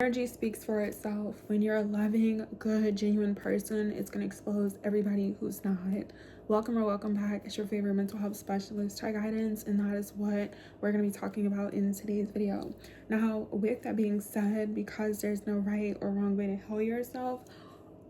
energy speaks for itself. When you're a loving, good, genuine person, it's going to expose everybody who's not. Welcome or welcome back. It's your favorite mental health specialist, Ty Guidance, and that is what we're going to be talking about in today's video. Now, with that being said, because there's no right or wrong way to heal yourself,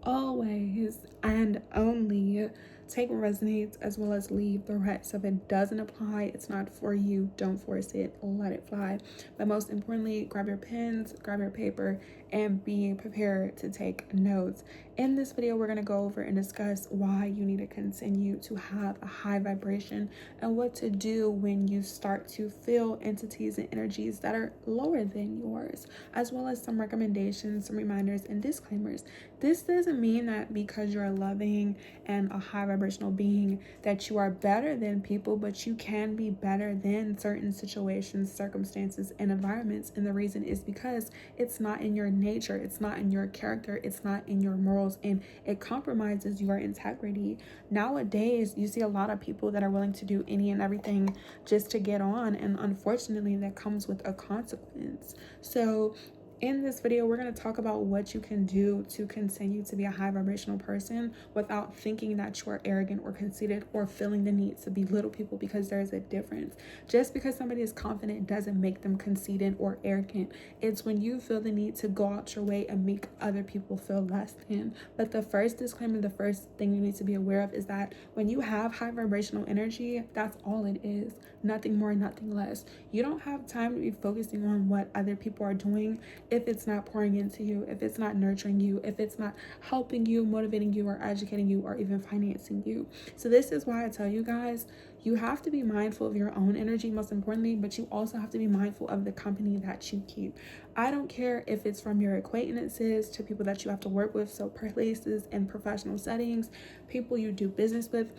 always and only take what resonates as well as leave the rest. If it doesn't apply, it's not for you, don't force it, let it fly. But most importantly, grab your pens, grab your paper, and be prepared to take notes. In this video, we're going to go over and discuss why you need to continue to have a high vibration and what to do when you start to feel entities and energies that are lower than yours, as well as some recommendations, some reminders, and disclaimers. This doesn't mean that because you're a loving and a high vibrational being that you are better than people, but you can be better than certain situations, circumstances, and environments. And the reason is because it's not in your nature, it's not in your character, it's not in your morals, and it compromises your integrity. Nowadays, you see a lot of people that are willing to do any and everything just to get on, and unfortunately, that comes with a consequence. So in this video, we're going to talk about what you can do to continue to be a high vibrational person without thinking that you are arrogant or conceited or feeling the need to belittle people, because there's a difference. Just because somebody is confident doesn't make them conceited or arrogant. It's when you feel the need to go out your way and make other people feel less than. But the first disclaimer, the first thing you need to be aware of is that when you have high vibrational energy, that's all it is. Nothing more, nothing less. You don't have time to be focusing on what other people are doing if it's not pouring into you, if it's not nurturing you, if it's not helping you, motivating you, or educating you, or even financing you. So this is why I tell you guys, you have to be mindful of your own energy, most importantly, but you also have to be mindful of the company that you keep. I don't care if it's from your acquaintances to people that you have to work with, so places and professional settings, people you do business with.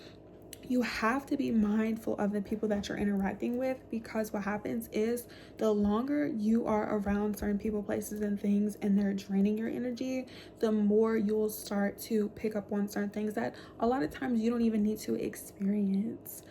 You have to be mindful of the people that you're interacting with, because what happens is the longer you are around certain people, places, and things, and they're draining your energy, the more you'll start to pick up on certain things that a lot of times you don't even need to experience.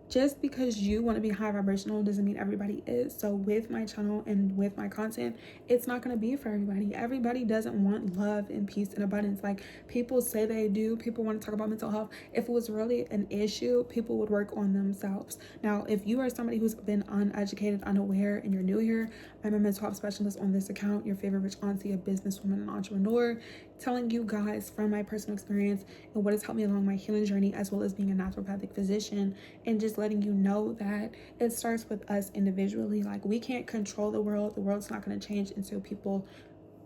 Just because you want to be high vibrational doesn't mean everybody is. So with my channel and with my content, it's not going to be for everybody. Everybody doesn't want love and peace and abundance. Like, people say they do. People want to talk about mental health. If it was really an issue, people would work on themselves. Now, if you are somebody who's been uneducated, unaware, and you're new here, I'm a mental health specialist on this account, your favorite rich auntie, a businesswoman, and entrepreneur, telling you guys from my personal experience and what has helped me along my healing journey, as well as being a naturopathic physician, and just letting you know that it starts with us individually. Like, we can't control the world. The world's not going to change until people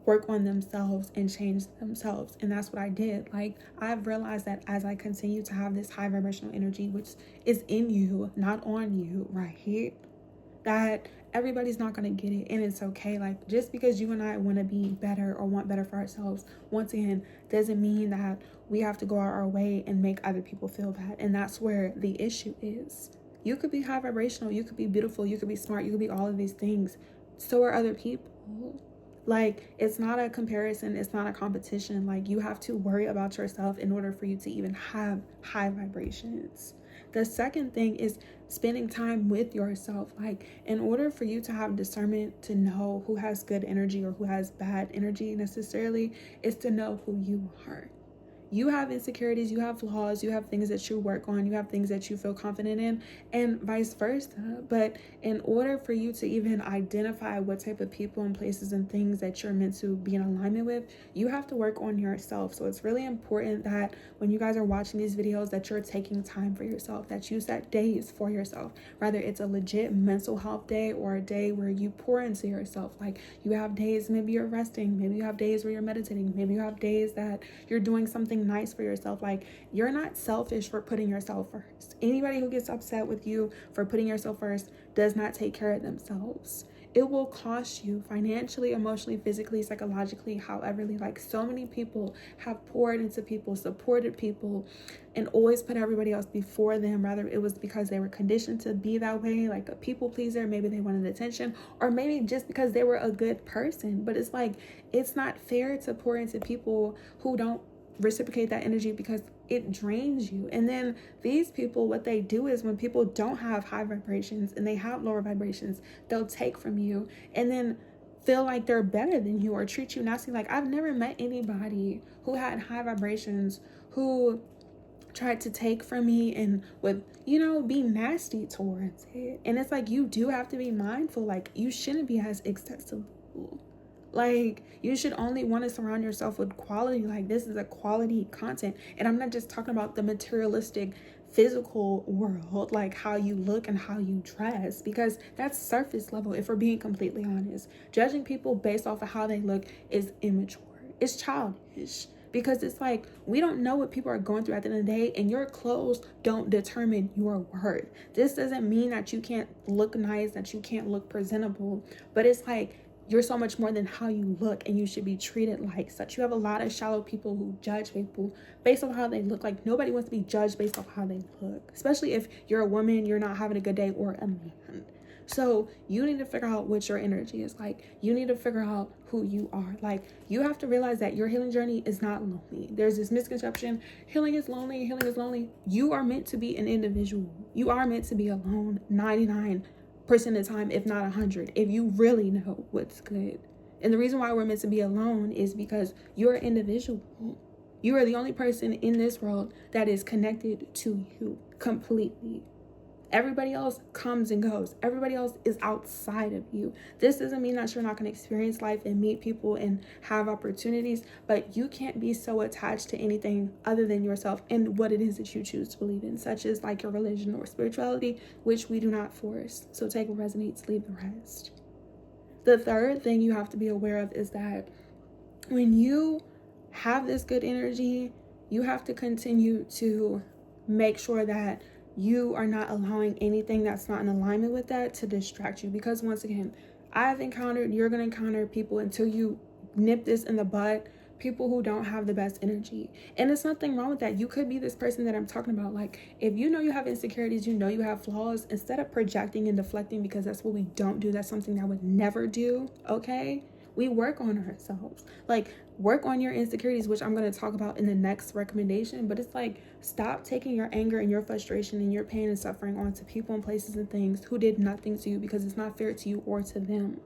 work on themselves and change themselves. And that's what I did. Like, I've realized that as I continue to have this high vibrational energy, which is in you, not on you, right? That everybody's not going to get it, and it's okay. Like, just because you and I want to be better or want better for ourselves, once again, doesn't mean that we have to go out our way and make other people feel bad. And that's where the issue is. You could be high vibrational, you could be beautiful, you could be smart, you could be all of these things. So are other people. Like, it's not a comparison, it's not a competition. Like, you have to worry about yourself in order for you to even have high vibrations. The second thing is spending time with yourself. Like, in order for you to have discernment to know who has good energy or who has bad energy necessarily, is to know who you are. You have insecurities, you have flaws, you have things that you work on, you have things that you feel confident in, and vice versa. But in order for you to even identify what type of people and places and things that you're meant to be in alignment with, you have to work on yourself. So it's really important that when you guys are watching these videos, that you're taking time for yourself, that you set days for yourself. Whether it's a legit mental health day or a day where you pour into yourself. Like, you have days, maybe you're resting, maybe you have days where you're meditating, maybe you have days that you're doing something nice for yourself. Like, you're not selfish for putting yourself first. Anybody who gets upset with you for putting yourself first does not take care of themselves. It will cost you financially, emotionally, physically, psychologically, however. Like, so many people have poured into people, supported people, and always put everybody else before them. Rather, it was because they were conditioned to be that way, like a people pleaser. Maybe they wanted attention, or maybe just because they were a good person. But it's like, it's not fair to pour into people who don't reciprocate that energy, because it drains you. And then these people, what they do is, when people don't have high vibrations and they have lower vibrations, they'll take from you, and then feel like they're better than you or treat you nasty. Like, I've never met anybody who had high vibrations who tried to take from me and would, be nasty towards it. And it's like, you do have to be mindful. Like, you shouldn't be as accessible. Like, you should only want to surround yourself with quality. Like, this is a quality content. And I'm not just talking about the materialistic physical world, like how you look and how you dress, because that's surface level. If we're being completely honest, judging people based off of how they look is immature. It's childish. Because it's like, we don't know what people are going through at the end of the day, and your clothes don't determine your worth. This doesn't mean that you can't look nice, that you can't look presentable, but it's like, you're so much more than how you look, and you should be treated like such. You have a lot of shallow people who judge people based on how they look. Like, nobody wants to be judged based off how they look, especially if you're a woman, you're not having a good day, or a man. So you need to figure out what your energy is like. You need to figure out who you are. Like, you have to realize that your healing journey is not lonely. There's this misconception, healing is lonely, healing is lonely. You are meant to be an individual. You are meant to be alone 99% of the time, if not 100, if you really know what's good. And the reason why we're meant to be alone is because you're an individual. You are the only person in this world that is connected to you completely. Everybody else comes and goes. Everybody else is outside of you. This doesn't mean that you're not going to experience life and meet people and have opportunities, but you can't be so attached to anything other than yourself and what it is that you choose to believe in, such as like your religion or spirituality, which we do not force. So take what resonates, leave the rest. The third thing you have to be aware of is that when you have this good energy, you have to continue to make sure that you are not allowing anything that's not in alignment with that to distract you. Because once again, you're going to encounter people until you nip this in the bud, people who don't have the best energy. And there's nothing wrong with that. You could be this person that I'm talking about. Like, if you know you have insecurities, you know you have flaws, instead of projecting and deflecting, because that's what we don't do. That's something that I would never do. Okay. We work on ourselves. Like, work on your insecurities, which I'm going to talk about in the next recommendation. But it's like, stop taking your anger and your frustration and your pain and suffering onto people and places and things who did nothing to you, because it's not fair to you or to them.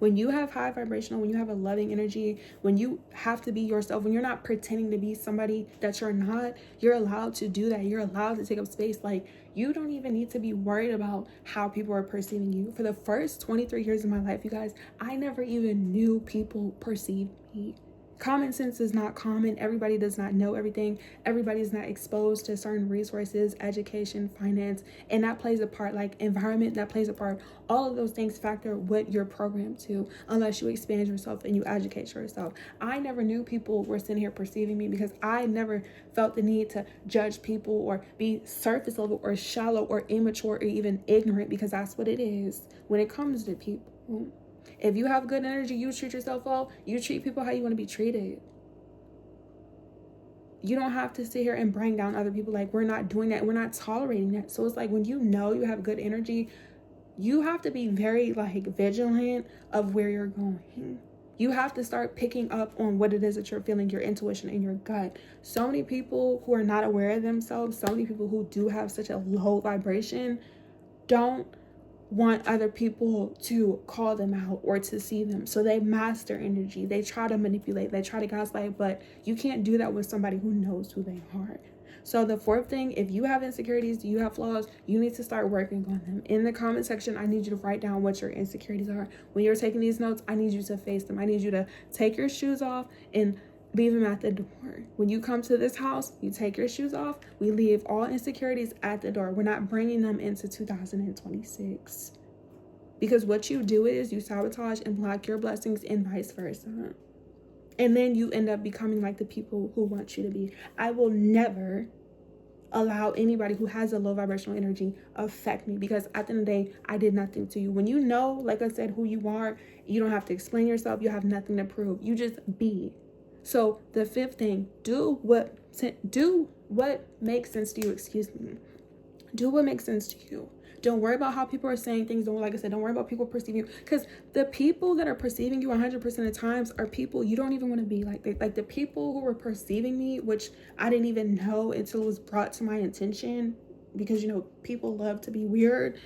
When you have high vibrational, when you have a loving energy, when you have to be yourself, when you're not pretending to be somebody that you're not, you're allowed to do that. You're allowed to take up space. Like, you don't even need to be worried about how people are perceiving you. For the first 23 years of my life, you guys, I never even knew people perceived me. Common sense is not common. Everybody does not know everything. Everybody is not exposed to certain resources, education, finance, and that plays a part. Like, environment, that plays a part. All of those things factor what you're programmed to, unless you expand yourself and you educate yourself. I never knew people were sitting here perceiving me, because I never felt the need to judge people or be surface level or shallow or immature or even ignorant, because that's what it is when it comes to people. If you have good energy, you treat yourself well. You treat people how you want to be treated. You don't have to sit here and bring down other people. Like, we're not doing that. We're not tolerating that. So it's like, when you know you have good energy, you have to be very vigilant of where you're going. You have to start picking up on what it is that you're feeling, your intuition and your gut. So many people who are not aware of themselves, so many people who do have such a low vibration, don't want other people to call them out or to see them. So they mask their energy. They try to manipulate. They try to gaslight, but you can't do that with somebody who knows who they are. So the fourth thing, if you have insecurities, you have flaws, you need to start working on them. In the comment section, I need you to write down what your insecurities are. When you're taking these notes, I need you to face them. I need you to take your shoes off and leave them at the door. When you come to this house, you take your shoes off. We leave all insecurities at the door. We're not bringing them into 2026. Because what you do is you sabotage and block your blessings, and vice versa. And then you end up becoming like the people who want you to be. I will never allow anybody who has a low vibrational energy affect me, because at the end of the day, I did nothing to you. When you know, like I said, who you are, you don't have to explain yourself. You have nothing to prove. You just be. So the fifth thing, do what makes sense to you. Do what makes sense to you. Don't worry about how people are saying things. Don't worry about people perceiving you, because the people that are perceiving you 100% of the times are people you don't even want to be like. Like the people who were perceiving me, which I didn't even know until it was brought to my attention, because people love to be weird.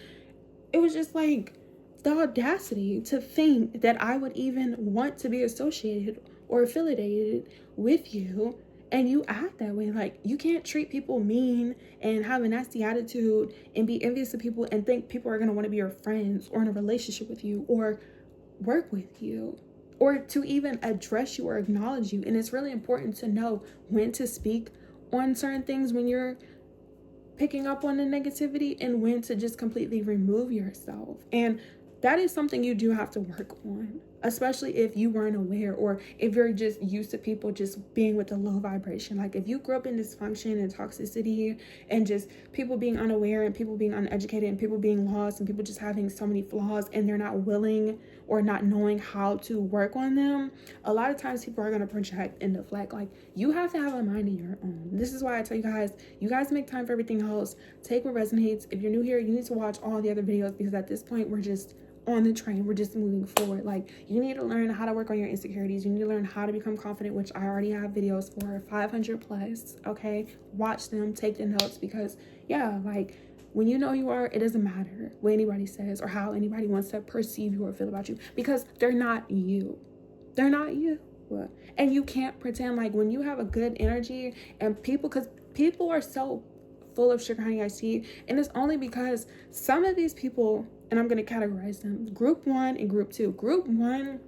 It was just like, the audacity to think that I would even want to be associated or affiliated with you, and you act that way. Like, you can't treat people mean and have a nasty attitude and be envious of people and think people are going to want to be your friends or in a relationship with you or work with you or to even address you or acknowledge you. And it's really important to know when to speak on certain things when you're picking up on the negativity and when to just completely remove yourself. And that is something you do have to work on, especially if you weren't aware or if you're just used to people just being with a low vibration. Like, if you grew up in dysfunction and toxicity and just people being unaware and people being uneducated and people being lost and people just having so many flaws and they're not willing or not knowing how to work on them, a lot of times people are going to project and deflect. Like, you have to have a mind of your own. This is why I tell you guys make time for everything else. Take what resonates. If you're new here, you need to watch all the other videos, because at this point we're just on the train. We're just moving forward. Like, you need to learn how to work on your insecurities. You need to learn how to become confident, which I already have videos for, 500 plus. Okay, watch them, take the notes, because yeah, like, when you know you are, it doesn't matter what anybody says or how anybody wants to perceive you or feel about you, because they're not you. They're not you. And you can't pretend. Like, when you have a good energy and people, because people are so full of sugar honey iced tea, and it's only because some of these people, and I'm going to categorize them, group 1 and group 2. Group 1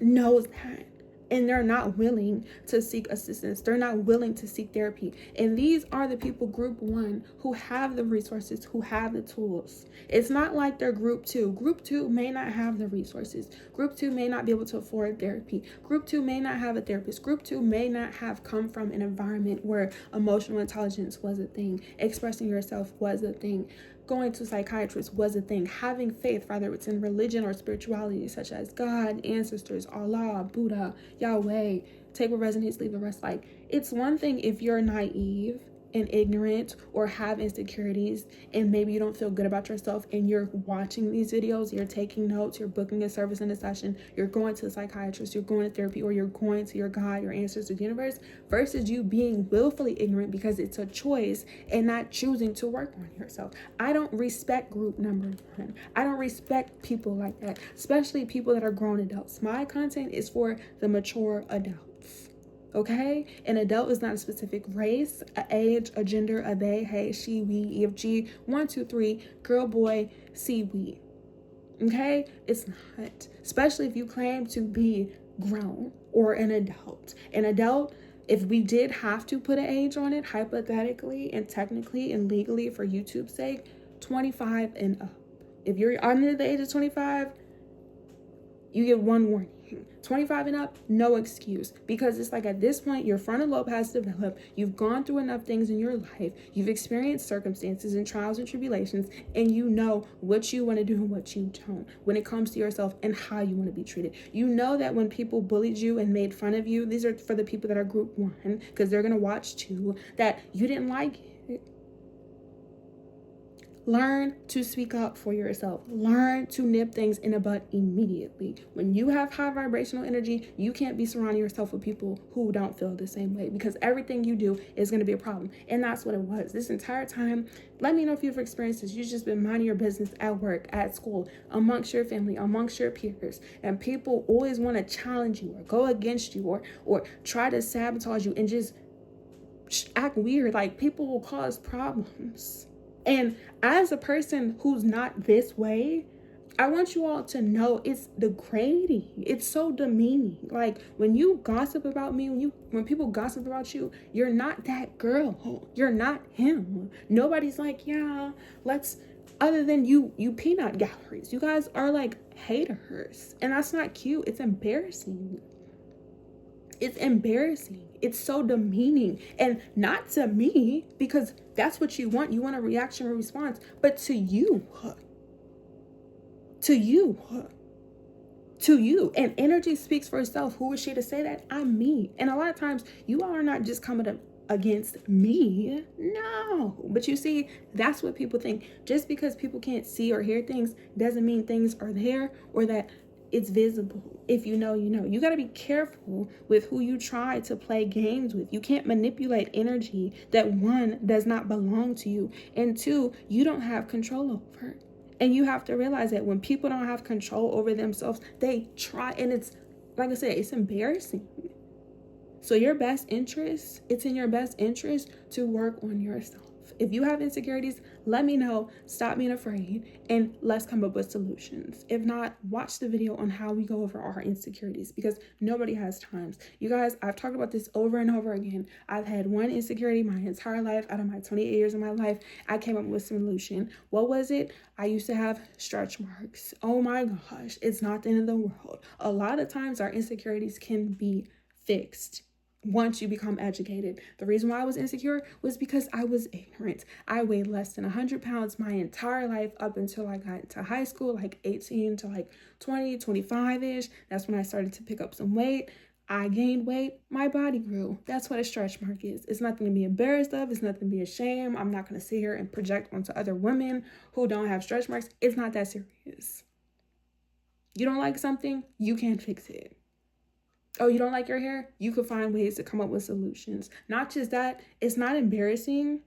knows that, and they're not willing to seek assistance. They're not willing to seek therapy. And these are the people, group 1, who have the resources, who have the tools. It's not like they're group 2. Group 2 may not have the resources. Group 2 may not be able to afford therapy. Group 2 may not have a therapist. Group 2 may not have come from an environment where emotional intelligence was a thing, expressing yourself was a thing, going to psychiatrists was a thing, having faith, whether it's in religion or spirituality, such as God, ancestors, Allah, Buddha, Yahweh. Take what resonates, leave the rest. Like, it's one thing if you're naive and ignorant or have insecurities and maybe you don't feel good about yourself and you're watching these videos, you're taking notes, you're booking a service in a session, you're going to a psychiatrist, you're going to therapy, or you're going to your God, your ancestors, the universe, versus you being willfully ignorant because it's a choice and not choosing to work on yourself. I don't respect group number 1. I don't respect people like that, especially people that are grown adults. My content is for the mature adults. Okay? An adult is not a specific race, a age, a gender, a they, hey, she, we, EFG, 1, 2, 3, girl, boy, see, we. Okay? It's not. Especially if you claim to be grown or an adult. An adult, if we did have to put an age on it, hypothetically and technically and legally for YouTube's sake, 25 and up. If you're under the age of 25, you get one warning. 25 and up, no excuse, because it's like, at this point, your frontal lobe has developed. You've gone through enough things in your life. You've experienced circumstances and trials and tribulations, and you know what you want to do and what you don't when it comes to yourself and how you want to be treated. You know that when people bullied you and made fun of you, these are for the people that are group 1, because they're going to watch 2, that you didn't like it. Learn to speak up for yourself. Learn to nip things in the bud immediately. When you have high vibrational energy, you can't be surrounding yourself with people who don't feel the same way, because everything you do is going to be a problem. And that's what it was this entire time. Let me know if you've experienced this. You've just been minding your business at work, at school, amongst your family, amongst your peers, and people always want to challenge you or go against you or try to sabotage you and just act weird. Like, people will cause problems. And as a person who's not this way, I want you all to know it's degrading. It's so demeaning. Like, when you gossip about me, when people gossip about you, you're not that girl. You're not him. Nobody's like, yeah, let's, other than you peanut galleries. You guys are like haters. And that's not cute. It's embarrassing. It's embarrassing. It's so demeaning. And not to me, because that's what you want. You want a reaction or response. But to you. To you. To you. And energy speaks for itself. Who is she to say that? I'm me. And a lot of times, you all are not just coming up against me. No. But you see, that's what people think. Just because people can't see or hear things doesn't mean things are there or that it's visible. If you know, you know. You got to be careful with who you try to play games with. You can't manipulate energy that, 1, does not belong to you, and 2, you don't have control over. And you have to realize that when people don't have control over themselves, they try, and it's, like I said, it's embarrassing. So your best interest, it's in your best interest to work on yourself. If you have insecurities, let me know. Stop being afraid and let's come up with solutions. If not, watch the video on how we go over our insecurities, because nobody has times. You guys, I've talked about this over and over again. I've had one insecurity my entire life. Out of my 28 years of my life, I came up with a solution. What was it? I used to have stretch marks. Oh my gosh, it's not the end of the world. A lot of times our insecurities can be fixed once you become educated. The reason why I was insecure was because I was ignorant. I weighed less than 100 pounds my entire life up until I got to high school, like 18 to like 20, 25-ish. That's when I started to pick up some weight. I gained weight. My body grew. That's what a stretch mark is. It's nothing to be embarrassed of. It's nothing to be ashamed. I'm not going to sit here and project onto other women who don't have stretch marks. It's not that serious. You don't like something, you can't fix it. Oh, you don't like your hair? You could find ways to come up with solutions. Not just that, it's not embarrassing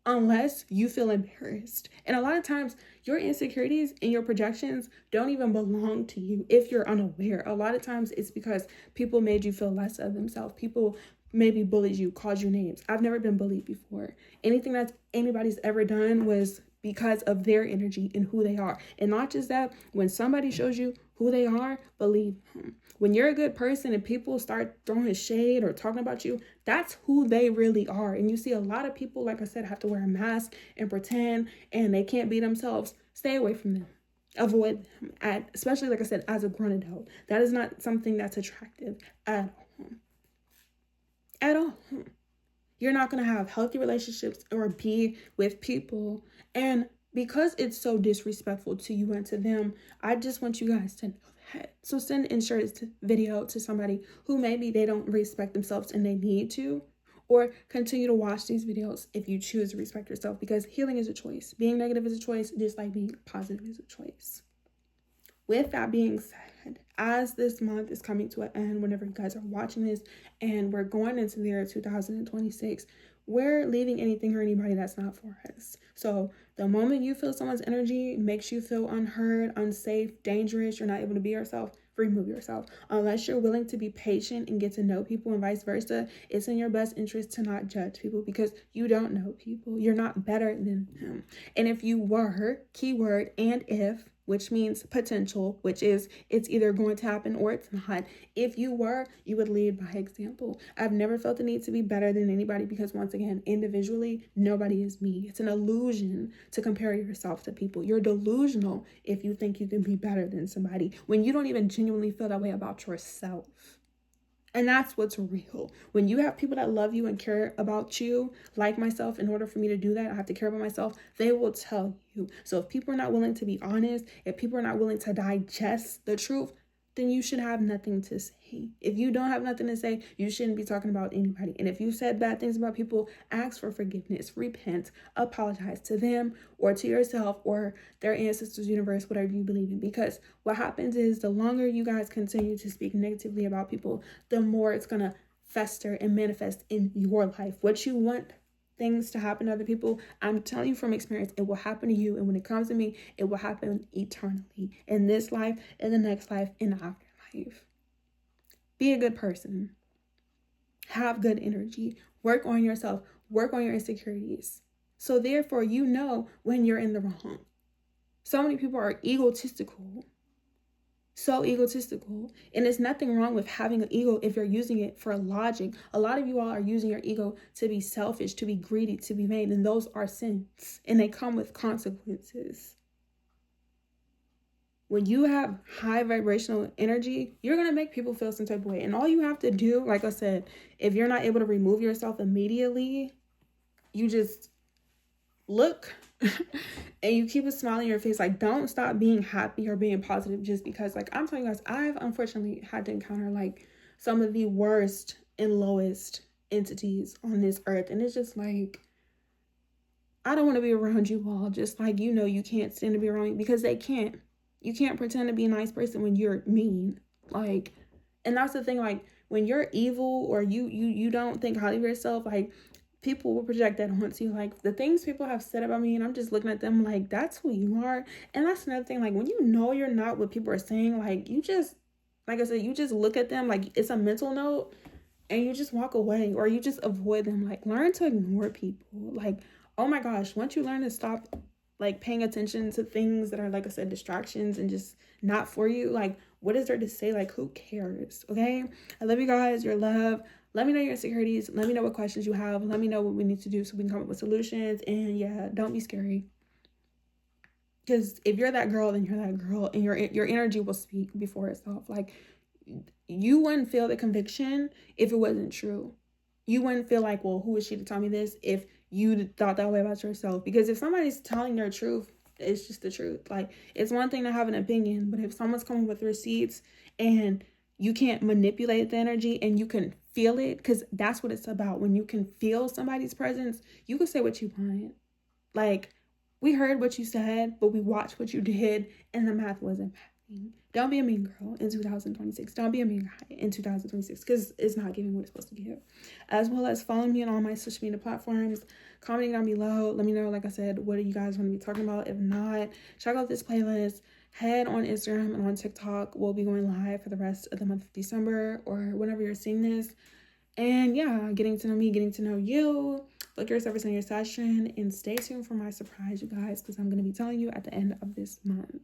unless you feel embarrassed. And a lot of times, your insecurities and your projections don't even belong to you if you're unaware. A lot of times, it's because people made you feel less of themselves. People maybe bullied you, called you names. I've never been bullied before. Anything that anybody's ever done was because of their energy and who they are. And not just that, when somebody shows you who they are, believe them. When you're a good person and people start throwing shade or talking about you, that's who they really are. And you see a lot of people, like I said, have to wear a mask and pretend, and they can't be themselves. Stay away from them. Avoid them, especially, like I said, as a grown adult. That is not something that's attractive at all. At all. You're not going to have healthy relationships or be with people. And because it's so disrespectful to you and to them, I just want you guys to know that. So send and share this video to somebody who maybe they don't respect themselves and they need to. Or continue to watch these videos if you choose to respect yourself, because healing is a choice. Being negative is a choice, just like being positive is a choice. With that being said, as this month is coming to an end, whenever you guys are watching this, and we're going into the year 2026, we're leaving anything or anybody that's not for us. So the moment you feel someone's energy makes you feel unheard, unsafe, dangerous, you're not able to be yourself, remove yourself. Unless you're willing to be patient and get to know people and vice versa, it's in your best interest to not judge people, because you don't know people. You're not better than them. And if you were, keyword, and if, which means potential, which is it's either going to happen or it's not. If you were, you would lead by example. I've never felt the need to be better than anybody, because once again, individually, nobody is me. It's an illusion to compare yourself to people. You're delusional if you think you can be better than somebody when you don't even genuinely feel that way about yourself. And that's what's real. When you have people that love you and care about you, like myself, in order for me to do that, I have to care about myself. They will tell you. So if people are not willing to be honest, if people are not willing to digest the truth, then you should have nothing to say. If you don't have nothing to say, you shouldn't be talking about anybody. And if you said bad things about people, ask for forgiveness, repent, apologize to them or to yourself or their ancestors, universe, whatever you believe in. Because what happens is the longer you guys continue to speak negatively about people, the more it's going to fester and manifest in your life. What you want things to happen to other people, I'm telling you from experience, it will happen to you. And when it comes to me, it will happen eternally, in this life, in the next life, in the afterlife. Be a good person. Have good energy. Work on yourself. Work on your insecurities. So therefore, you know when you're in the wrong. So many people are egotistical. So egotistical. And there's nothing wrong with having an ego if you're using it for logic. A lot of you all are using your ego to be selfish, to be greedy, to be vain. And those are sins. And they come with consequences. When you have high vibrational energy, you're going to make people feel some type of way. And all you have to do, like I said, if you're not able to remove yourself immediately, you just look and you keep a smile on your face. Like, don't stop being happy or being positive just because, like, I'm telling you guys, I've unfortunately had to encounter like some of the worst and lowest entities on this earth. And it's just like, I don't want to be around you all. Just like, you know, you can't stand to be around me because they can't. You can't pretend to be a nice person when you're mean. Like, and that's the thing, like, when you're evil or you don't think highly of yourself, like, people will project that onto you. Like the things people have said about me, and I'm just looking at them like, that's who you are. And that's another thing. Like when you know you're not what people are saying, like you just, like I said, you just look at them like it's a mental note and you just walk away or you just avoid them. Like learn to ignore people. Like, oh my gosh, once you learn to stop like paying attention to things that are, like I said, distractions and just not for you, like what is there to say? Like who cares? Okay, I love you guys. Your love. Let me know your insecurities. Let me know what questions you have. Let me know what we need to do so we can come up with solutions. And yeah, don't be scary, because if you're that girl, then you're that girl, and your energy will speak before itself. Like you wouldn't feel the conviction if it wasn't true. You wouldn't feel like, well, who is she to tell me this if you thought that way about yourself? Because if somebody's telling their truth, it's just the truth. Like it's one thing to have an opinion, but if someone's coming with receipts and you can't manipulate the energy and you can feel it, because that's what it's about. When you can feel somebody's presence, you can say what you want. Like we heard what you said, but we watched what you did, and the math wasn't happening. Don't be a mean girl in 2026. Don't be a mean guy in 2026, because it's not giving what it's supposed to give. As well as follow me on all my social media platforms. Commenting down below. Let me know, like I said, what do you guys want to be talking about? If not, check out this playlist. Head on Instagram and on TikTok. We'll be going live for the rest of the month of December or whenever you're seeing this. And yeah, getting to know me, getting to know you. Book your service in your session and stay tuned for my surprise, you guys, because I'm going to be telling you at the end of this month.